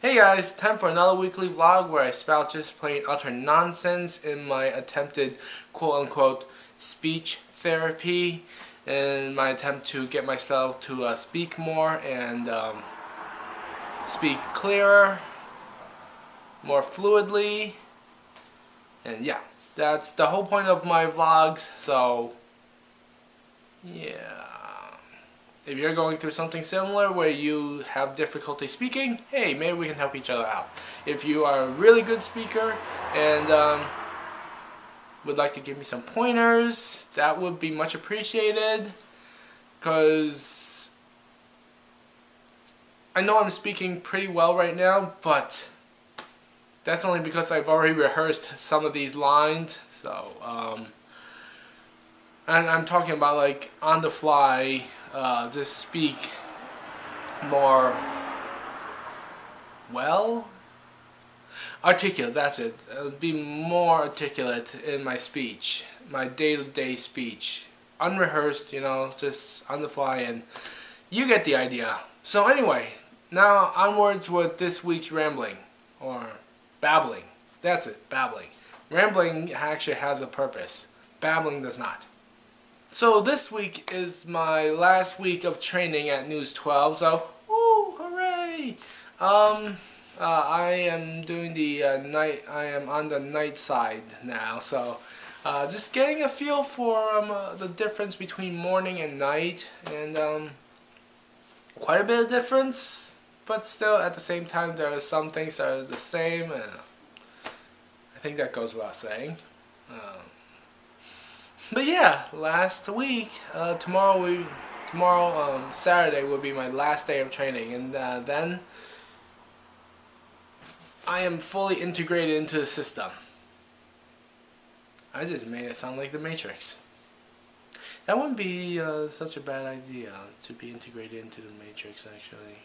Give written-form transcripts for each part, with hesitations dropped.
Hey guys, time for another weekly vlog where I spout just plain utter nonsense in my attempted quote-unquote speech therapy in my attempt to get myself to speak more and speak clearer, more fluidly, and yeah, that's the whole point of my vlogs. So yeah, if you're going through something similar where you have difficulty speaking, hey, maybe we can help each other out. If you are a really good speaker and would like to give me some pointers, that would be much appreciated, because I know I'm speaking pretty well right now, but that's only because I've already rehearsed some of these lines. So and I'm talking about like on the fly, just speak more articulate. That's it. Be more articulate in my speech, my day-to-day speech, unrehearsed, just on the fly, and you get the idea. So anyway, now onwards with this week's rambling or babbling. That's it, babbling. Rambling actually has a purpose. Babbling does not. So this week is my last week of training at News 12, so woo, hooray! I am doing the night. I am on the night side now, so just getting a feel for the difference between morning and night, and quite a bit of difference, but still at the same time there are some things that are the same, and I think that goes without saying. But yeah, last week, tomorrow Saturday will be my last day of training, and then I am fully integrated into the system. I just made it sound like the Matrix. That wouldn't be such a bad idea, to be integrated into the Matrix, actually.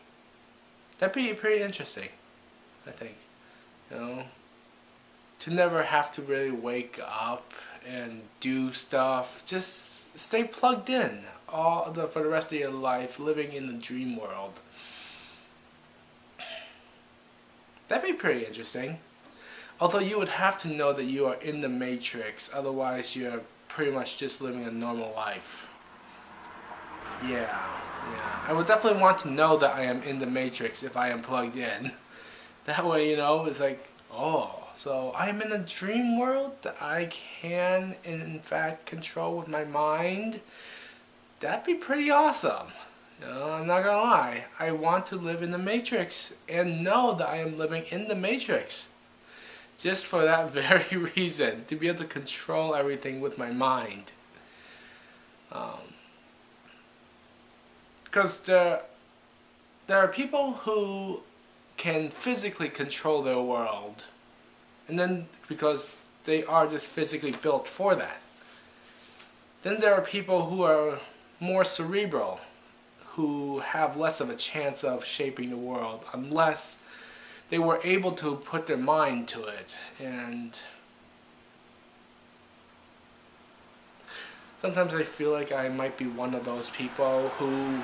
That'd be pretty interesting, I think. To never have to really wake up and do stuff. Just stay plugged in for the rest of your life, living in the dream world. That'd be pretty interesting. Although you would have to know that you are in the Matrix, otherwise you're pretty much just living a normal life. Yeah. I would definitely want to know that I am in the Matrix if I am plugged in. That way, it's like, oh, so I am in a dream world that I can, in fact, control with my mind. That'd be pretty awesome. I'm not gonna lie. I want to live in the Matrix and know that I am living in the Matrix. Just for that very reason, to be able to control everything with my mind. Because there are people who can physically control their world, and then because they are just physically built for that. Then there are people who are more cerebral, who have less of a chance of shaping the world unless they were able to put their mind to it. And sometimes I feel like I might be one of those people who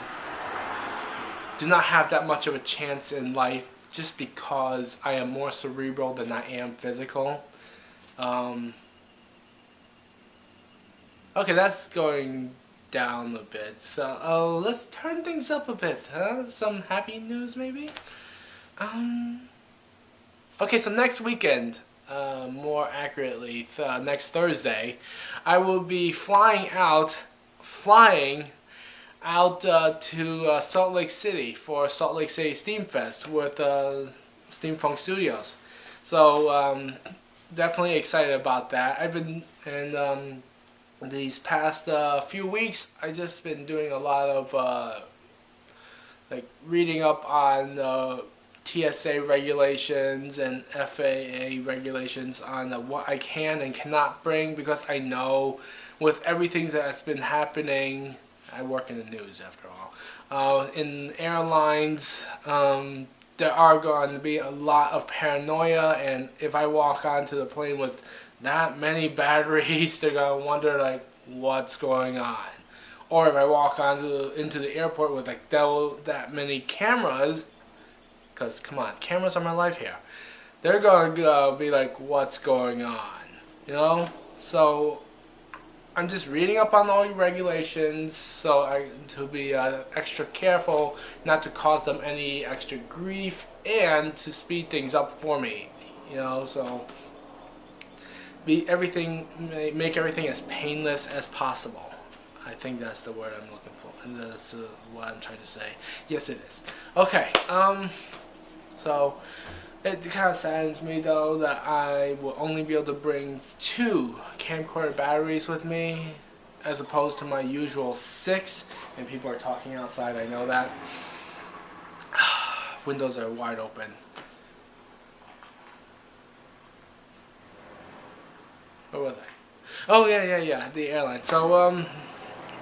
do not have that much of a chance in life just because I am more cerebral than I am physical. Okay, that's going down a bit. So let's turn things up a bit, huh? Some happy news, maybe? Okay, so next weekend, more accurately, next Thursday, I will be flying out to Salt Lake City for Salt Lake City Steamfest with Steamfunk Studios. So definitely excited about that. These past few weeks, I've just been doing a lot of like reading up on TSA regulations and FAA regulations on what I can and cannot bring, because I know with everything that's been happening, I work in the news after all, in airlines, there are going to be a lot of paranoia, and if I walk onto the plane with that many batteries, they're going to wonder like what's going on. Or if I walk into the airport with like that many cameras, because come on, cameras are my life here. They're gonna be like, what's going on, you know? So I'm just reading up on all your regulations, so to be extra careful, not to cause them any extra grief, and to speed things up for me, you know. So make everything as painless as possible. I think that's the word I'm looking for, and that's what I'm trying to say. Yes, it is. Okay. So it kind of saddens me though that I will only be able to bring 2 camcorder batteries with me, as opposed to my usual 6. And people are talking outside. I know that. Windows are wide open. Where was I? Oh yeah, the airline. So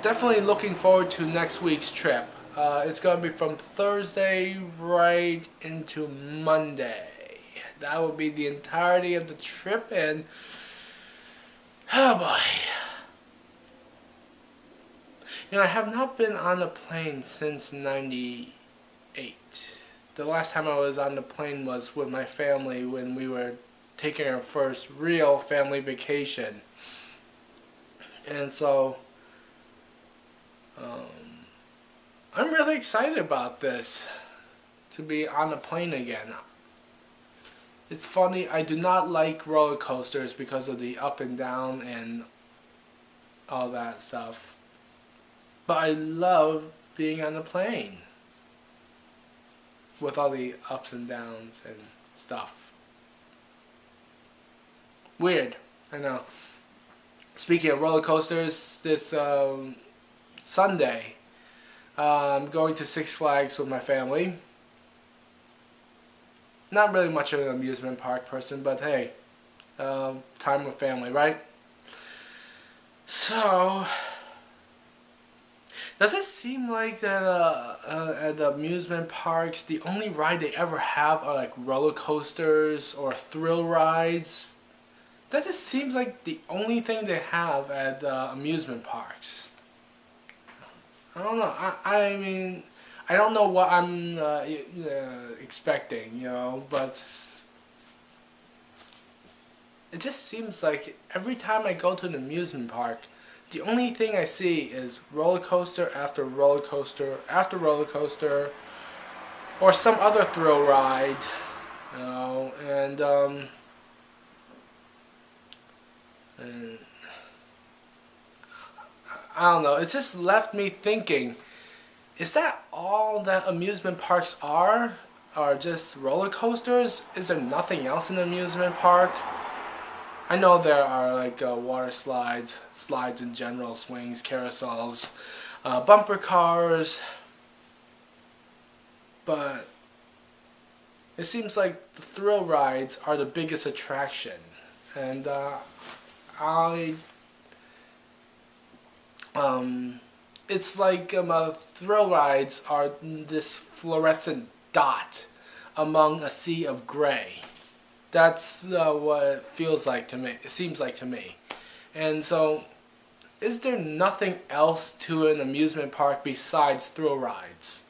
definitely looking forward to next week's trip. It's gonna be from Thursday right into Monday. That will be the entirety of the trip, and oh boy. You know, I have not been on a plane since '98. The last time I was on the plane was with my family when we were taking our first real family vacation. And so I'm really excited about this, to be on a plane again. It's funny, I do not like roller coasters because of the up and down and all that stuff. But I love being on a plane with all the ups and downs and stuff. Weird, I know. Speaking of roller coasters, this Sunday, I'm going to Six Flags with my family. Not really much of an amusement park person, but hey, time with family, right? So, does it seem like that at the amusement parks, the only ride they ever have are like roller coasters or thrill rides? That just seems like the only thing they have at amusement parks. I don't know. I mean, I don't know what I'm expecting, you know, but it just seems like every time I go to an amusement park, the only thing I see is roller coaster after roller coaster after roller coaster, or some other thrill ride, you know, and I don't know. It's just left me thinking, is that all that amusement parks are? Are just roller coasters? Is there nothing else in an amusement park? I know there are like water slides, slides in general, swings, carousels, bumper cars, but it seems like the thrill rides are the biggest attraction, and it's like thrill rides are this fluorescent dot among a sea of gray. That's what it feels like to me. It seems like to me. And so, is there nothing else to an amusement park besides thrill rides?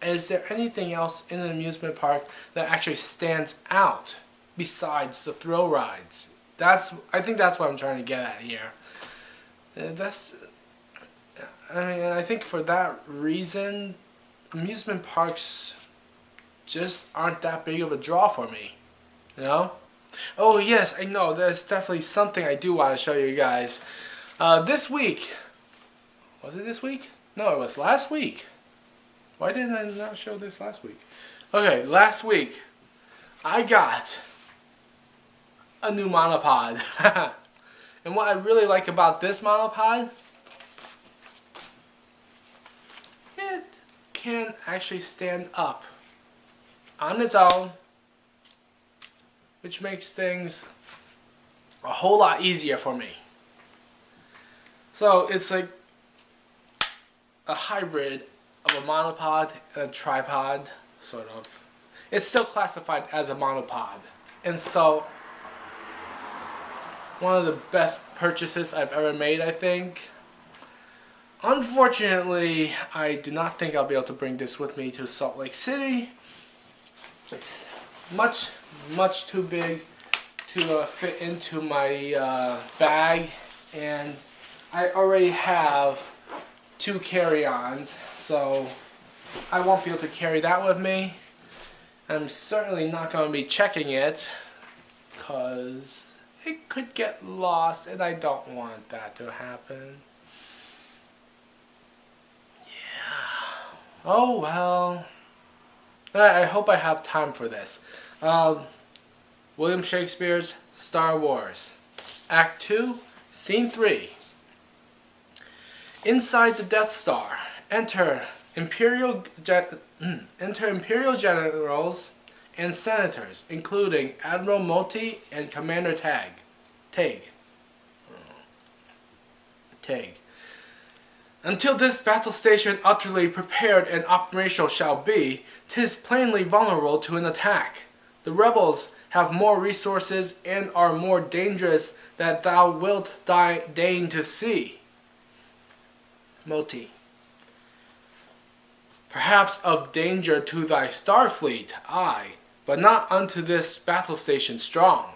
Is there anything else in an amusement park that actually stands out besides the thrill rides? I think that's what I'm trying to get at here. I think for that reason, amusement parks just aren't that big of a draw for me. You know? Oh yes, I know, there's definitely something I do want to show you guys. This week, was it this week? No, it was last week. Why didn't I not show this last week? Okay, last week, I got a new monopod. And what I really like about this monopod, it can actually stand up on its own, which makes things a whole lot easier for me. So it's like a hybrid of a monopod and a tripod, sort of. It's still classified as a monopod. And so, one of the best purchases I've ever made, I think. Unfortunately, I do not think I'll be able to bring this with me to Salt Lake City. It's much too big to fit into my bag, and I already have 2 carry-ons, so I won't be able to carry that with me. I'm certainly not going to be checking it because it could get lost, and I don't want that to happen. Yeah. Oh well. I hope I have time for this. William Shakespeare's Star Wars, Act 2, Scene 3. Inside the Death Star, enter Imperial generals and senators, including Admiral Multi and Commander Tag. Until this battle station utterly prepared and operational shall be, 'tis plainly vulnerable to an attack. The rebels have more resources and are more dangerous than thou wilt deign to see. Multi. Perhaps of danger to thy star fleet, aye, but not unto this battle station strong.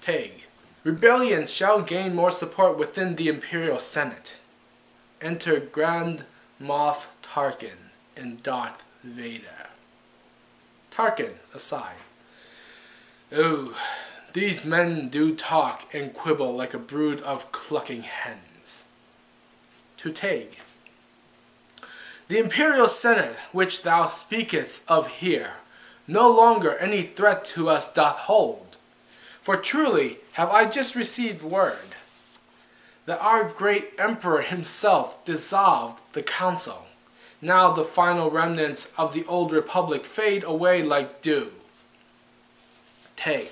Tag. Rebellion shall gain more support within the Imperial Senate. Enter Grand Moff Tarkin and Darth Vader. Tarkin, aside. Oh, these men do talk and quibble like a brood of clucking hens. To Tag. The Imperial Senate, which thou speakest of here, no longer any threat to us doth hold. For truly have I just received word that our great Emperor himself dissolved the council. Now the final remnants of the old republic fade away like dew. Tag.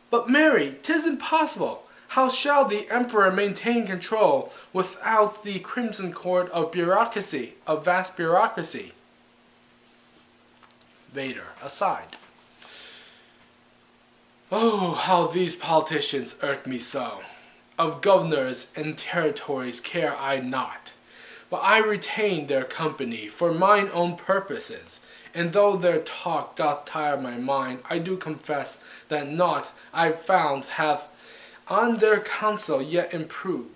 But Mary, 'tis impossible. How shall the Emperor maintain control without the crimson cord of bureaucracy, of vast bureaucracy? Vader, aside. Oh, how these politicians irk me so. Of governors and territories care I not, but I retain their company for mine own purposes, and though their talk doth tire my mind, I do confess that naught I've found hath on their counsel yet improved.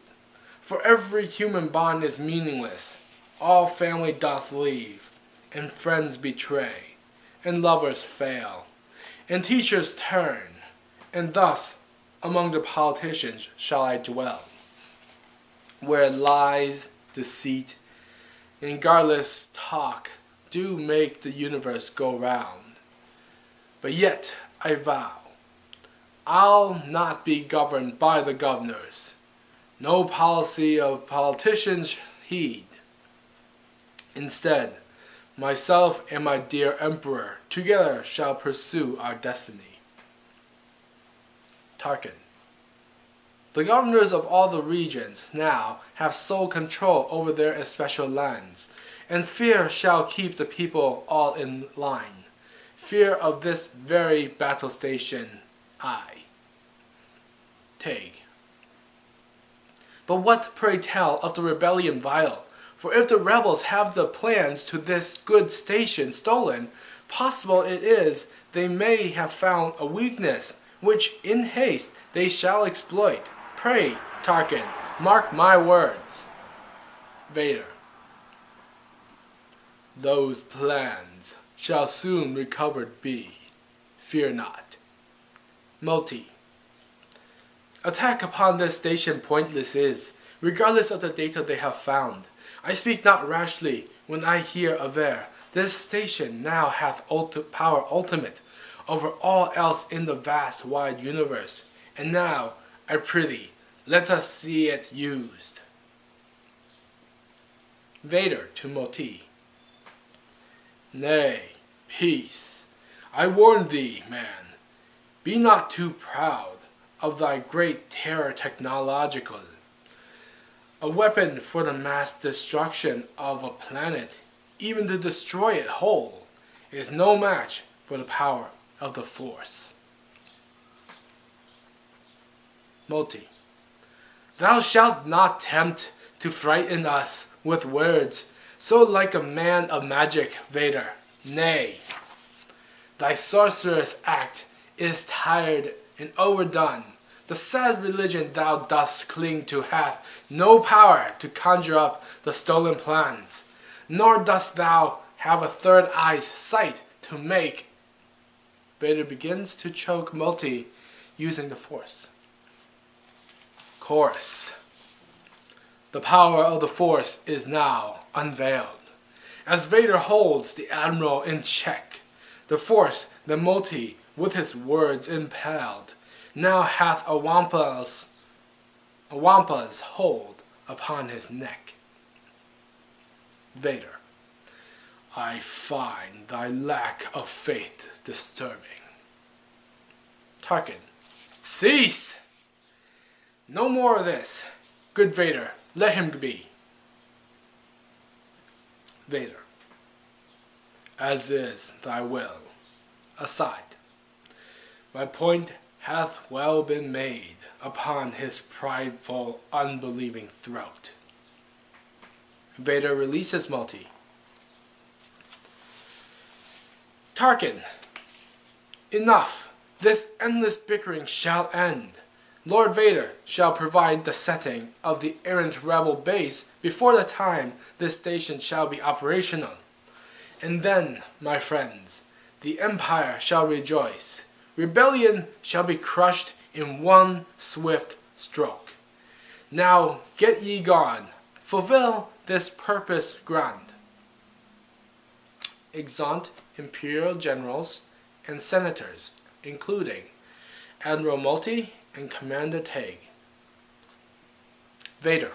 For every human bond is meaningless, all family doth leave, and friends betray, and lovers fail, and teachers turn, and thus among the politicians shall I dwell, where lies, deceit, and guileless talk do make the universe go round. But yet I vow, I'll not be governed by the governors. No policy of politicians heed. Instead, myself and my dear Emperor together shall pursue our destiny. Tarkin. The governors of all the regions now have sole control over their especial lands, and fear shall keep the people all in line. Fear of this very battle station, aye. Tag. But what, pray tell, of the rebellion vile? For if the rebels have the plans to this good station stolen, possible it is they may have found a weakness, which in haste they shall exploit. Pray, Tarkin, mark my words. Vader. Those plans shall soon recovered be. Fear not. Multi. Attack upon this station pointless is, regardless of the data they have found. I speak not rashly when I here aver, this station now hath power ultimate over all else in the vast wide universe, and now, I prithee, let us see it used. Vader to Multi. Nay, peace. I warn thee, man, be not too proud of thy great terror technological. A weapon for the mass destruction of a planet, even to destroy it whole, is no match for the power of the Force. Multi. Thou shalt not tempt to frighten us with words, so like a man of magic, Vader. Nay. Thy sorcerous act is tired and overdone. The sad religion thou dost cling to hath no power to conjure up the stolen plans, nor dost thou have a third eye's sight to make. Vader begins to choke Multi using the Force. Chorus. The power of the Force is now unveiled. As Vader holds the Admiral in check, the Force, the Multi, with his words impelled, now hath a wampa's hold upon his neck. Vader. I find thy lack of faith disturbing. Tarkin. Cease! No more of this. Good Vader, let him be. Vader. As is thy will. Aside. My point hath well been made upon his prideful, unbelieving throat. Vader releases Multi. Tarkin. Enough. This endless bickering shall end. Lord Vader shall provide the setting of the errant rebel base before the time this station shall be operational. And then, my friends, the Empire shall rejoice. Rebellion shall be crushed in one swift stroke. Now get ye gone. Fulfill this purpose grand. Exeunt Imperial Generals and Senators, including Admiral Multi and Commander Tag. Vader.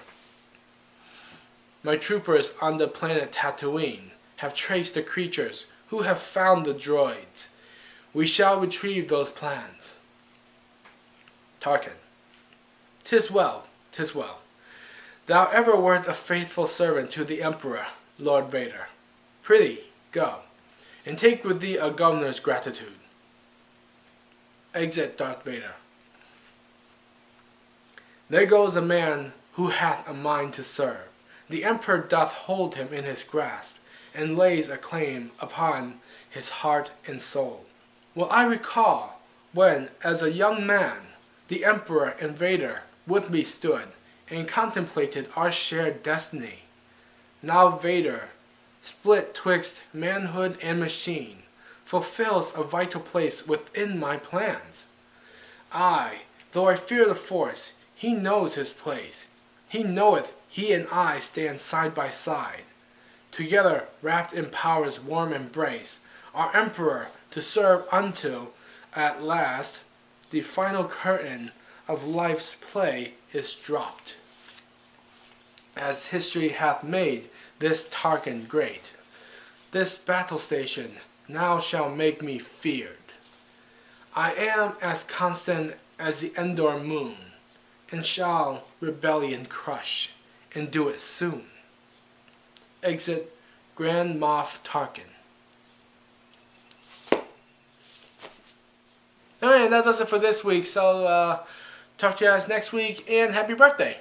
My troopers on the planet Tatooine have traced the creatures who have found the droids. We shall retrieve those plans. Tarkin. 'Tis well, 'tis well. Thou ever wert a faithful servant to the Emperor, Lord Vader. Prithee, go, and take with thee a governor's gratitude. Exit Darth Vader. There goes a man who hath a mind to serve. The Emperor doth hold him in his grasp, and lays a claim upon his heart and soul. Well, I recall when, as a young man, the Emperor and Vader with me stood and contemplated our shared destiny. Now Vader, split twixt manhood and machine, fulfills a vital place within my plans. I, though I fear the Force, he knows his place. He knoweth he and I stand side by side, together wrapped in power's warm embrace, our Emperor to serve unto, at last, the final curtain of life's play is dropped. As history hath made this Tarkin great, this battle station now shall make me feared. I am as constant as the Endor moon, and shall rebellion crush, and do it soon. Exit Grand Moff Tarkin. Alright, that does it for this week, so talk to you guys next week, and happy birthday!